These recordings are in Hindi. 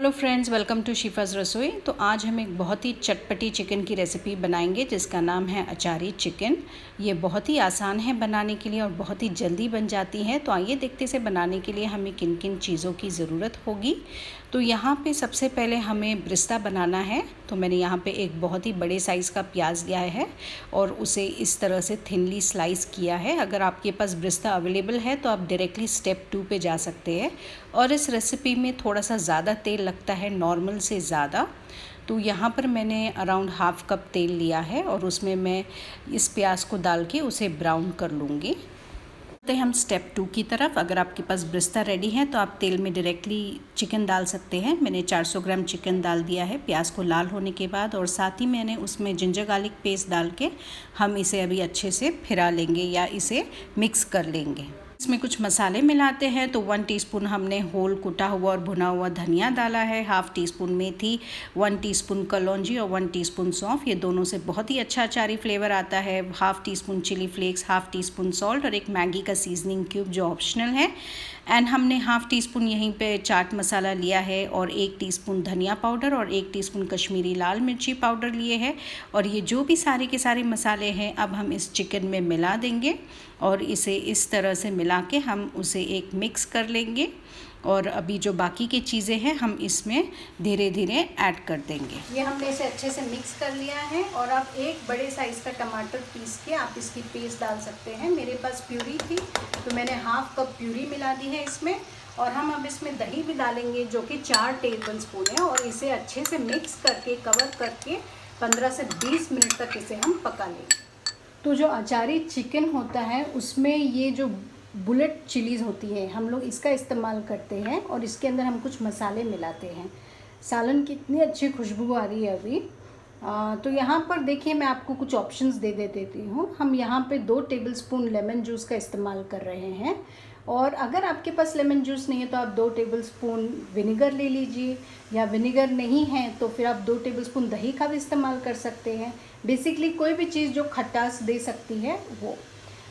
हेलो फ्रेंड्स, वेलकम टू शिफाज रसोई। तो आज हम एक बहुत ही चटपटी चिकन की रेसिपी बनाएंगे जिसका नाम है अचारी चिकन। ये बहुत ही आसान है बनाने के लिए और बहुत ही जल्दी बन जाती है। तो आइए देखते से बनाने के लिए हमें किन किन चीज़ों की ज़रूरत होगी। तो यहाँ पे सबसे पहले हमें ब्रिस्ता बनाना है। तो मैंने यहाँ पे एक बहुत ही बड़े साइज़ का प्याज लिया है और उसे इस तरह से थिनली स्लाइस किया है। अगर आपके पास ब्रिस्ता अवेलेबल है तो आप डायरेक्टली स्टेप 2 पे जा सकते हैं। और इस रेसिपी में थोड़ा सा ज़्यादा तेल लगता है नॉर्मल से ज़्यादा। तो यहाँ पर मैंने अराउंड हाफ कप तेल लिया है और उसमें मैं इस प्याज को डाल के उसे ब्राउन कर लूँगी। तो हम स्टेप 2 की तरफ। अगर आपके पास ब्रिस्ता रेडी है तो आप तेल में डायरेक्टली चिकन डाल सकते हैं। मैंने 400 ग्राम चिकन डाल दिया है प्याज को लाल होने के बाद, और साथ ही मैंने उसमें जिंजर गार्लिक पेस्ट डाल के हम इसे अभी अच्छे से फिरा लेंगे या इसे मिक्स कर लेंगे। इसमें कुछ मसाले मिलाते हैं। तो 1 टीस्पून हमने होल कुटा हुआ और भुना हुआ धनिया डाला है, हाफ़ टी स्पून मेथी, 1 टीस्पून कलौंजी और 1 टीस्पून सौंफ। ये दोनों से बहुत ही अच्छा अचारी फ्लेवर आता है। Half teaspoon chilli flakes, half teaspoon salt और एक मैगी का सीजनिंग क्यूब जो ऑप्शनल है। एंड हमने हाफ़ टी स्पून यहीं पे चाट मसाला लिया है और 1 टीस्पून धनिया पाउडर और 1 टीस्पून कश्मीरी लाल मिर्ची पाउडर लिए हैं। और ये जो भी सारे के सारे मसाले हैं अब हम इस चिकन में मिला देंगे और इसे इस तरह से मिला के हम उसे एक मिक्स कर लेंगे। और अभी जो बाकी की चीज़ें हैं हम इसमें धीरे धीरे ऐड कर देंगे। ये हमने इसे अच्छे से मिक्स कर लिया है और आप एक बड़े साइज़ का टमाटर पीस के आप इसकी पेस्ट डाल सकते हैं। मेरे पास प्यूरी थी तो मैंने हाफ कप प्यूरी मिला दी है इसमें। और हम अब इसमें दही भी डालेंगे जो कि 4 टेबल स्पून है, और इसे अच्छे से मिक्स करके कवर करके 15 से 20 मिनट तक इसे हम पका लेंगे। तो जो अचारी चिकन होता है उसमें ये जो बुलेट चिलीज़ होती है हम लोग इसका इस्तेमाल करते हैं और इसके अंदर हम कुछ मसाले मिलाते हैं। सालन की इतनी अच्छी खुशबू आ रही है अभी। तो यहाँ पर देखिए मैं आपको कुछ ऑप्शंस दे देती हूँ। हम यहाँ पे 2 टेबलस्पून लेमन जूस का इस्तेमाल कर रहे हैं, और अगर आपके पास लेमन जूस नहीं है तो आप 2 टेबलस्पून विनेगर ले लीजिए, या विनेगर नहीं है तो फिर आप 2 टेबलस्पून दही का भी इस्तेमाल कर सकते हैं। बेसिकली कोई भी चीज़ जो खटास दे सकती है वो।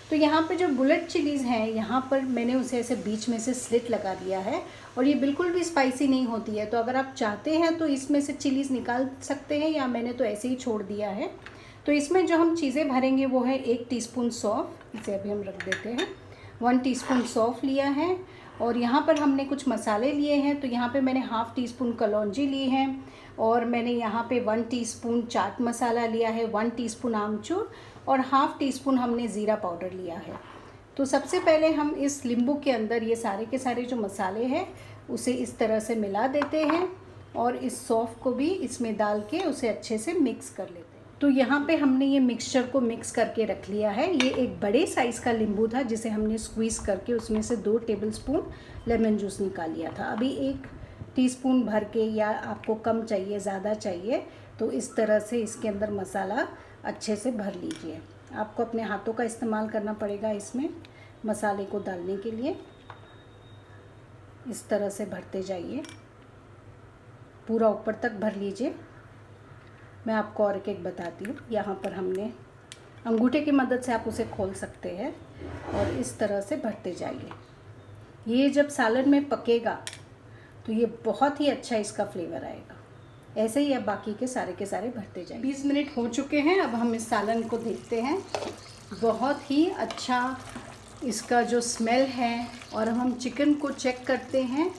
तो यहाँ पे जो बुलेट चिलीज़ हैं यहाँ पर मैंने उसे ऐसे बीच में से स्लिट लगा दिया है, और ये बिल्कुल भी स्पाइसी नहीं होती है। तो अगर आप चाहते हैं तो इसमें से चिलीज़ निकाल सकते हैं, या मैंने तो ऐसे ही छोड़ दिया है। तो इसमें जो हम चीज़ें भरेंगे वो है 1 टीस्पून सौंफ, इसे अभी हम रख देते हैं। 1 टीस्पून सौंफ लिया है, और यहाँ पर हमने कुछ मसाले लिए हैं। तो यहाँ पे मैंने हाफ़ टी स्पून कलौंजी ली है, और मैंने यहाँ पे 1 टीस्पून चाट मसाला लिया है, 1 टीस्पून आमचूर और हाफ़ टी स्पून हमने ज़ीरा पाउडर लिया है। तो सबसे पहले हम इस नींबू के अंदर ये सारे के सारे जो मसाले हैं उसे इस तरह से मिला देते हैं, और इस सौंफ को भी इसमें डाल के उसे अच्छे से मिक्स कर लेते हैं। तो यहाँ पे हमने ये मिक्सचर को मिक्स करके रख लिया है। ये एक बड़े साइज़ का नींबू था जिसे हमने स्क्वीज़ करके उसमें से 2 टेबलस्पून लेमन जूस निकाल लिया था। अभी 1 टीस्पून भर के, या आपको कम चाहिए ज़्यादा चाहिए तो इस तरह से इसके अंदर मसाला अच्छे से भर लीजिए। आपको अपने हाथों का इस्तेमाल करना पड़ेगा इसमें मसाले को डालने के लिए। इस तरह से भरते जाइए, पूरा ऊपर तक भर लीजिए। मैं आपको और एक बताती हूँ। यहाँ पर हमने अंगूठे की मदद से आप उसे खोल सकते हैं और इस तरह से भरते जाइए। ये जब सालन में पकेगा तो ये बहुत ही अच्छा इसका फ्लेवर आएगा। ऐसे ही अब बाकी के सारे भरते जाइए। 20 मिनट हो चुके हैं। अब हम इस सालन को देखते हैं। बहुत ही अच्छा इसका जो स्मेल है, और अब हम चिकन को चेक करते हैं।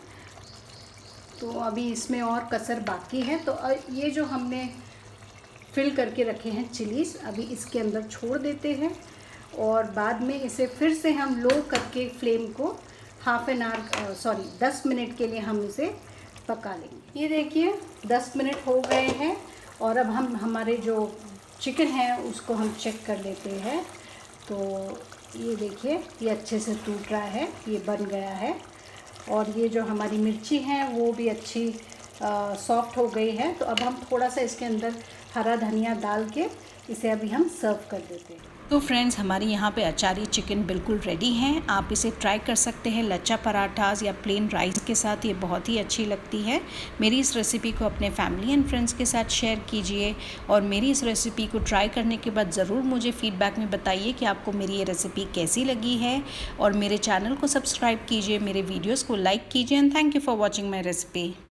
तो अभी इसमें और कसर बाकी है। तो ये जो हमने फिल करके रखे हैं चिलीज़, अभी इसके अंदर छोड़ देते हैं, और बाद में इसे फिर से हम लो करके फ्लेम को 10 मिनट के लिए हम इसे पका लेंगे। ये देखिए 10 मिनट हो गए हैं, और अब हम हमारे जो चिकन है उसको हम चेक कर लेते हैं। तो ये देखिए ये अच्छे से टूट रहा है, ये बन गया है, और ये जो हमारी मिर्ची है वो भी अच्छी सॉफ्ट हो गई है। तो अब हम थोड़ा सा इसके अंदर हरा धनिया डाल के इसे अभी हम सर्व कर देते हैं। तो फ्रेंड्स, हमारी यहाँ पे अचारी चिकन बिल्कुल रेडी है। आप इसे ट्राई कर सकते हैं लच्छा पराठास या प्लेन राइस के साथ। ये बहुत ही अच्छी लगती है। मेरी इस रेसिपी को अपने फैमिली एंड फ्रेंड्स के साथ शेयर कीजिए, और मेरी इस रेसिपी को ट्राई करने के बाद ज़रूर मुझे फीडबैक में बताइए कि आपको मेरी ये रेसिपी कैसी लगी है। और मेरे चैनल को सब्सक्राइब कीजिए, मेरे वीडियोज़ को लाइक कीजिए, and thank you for watching my recipe.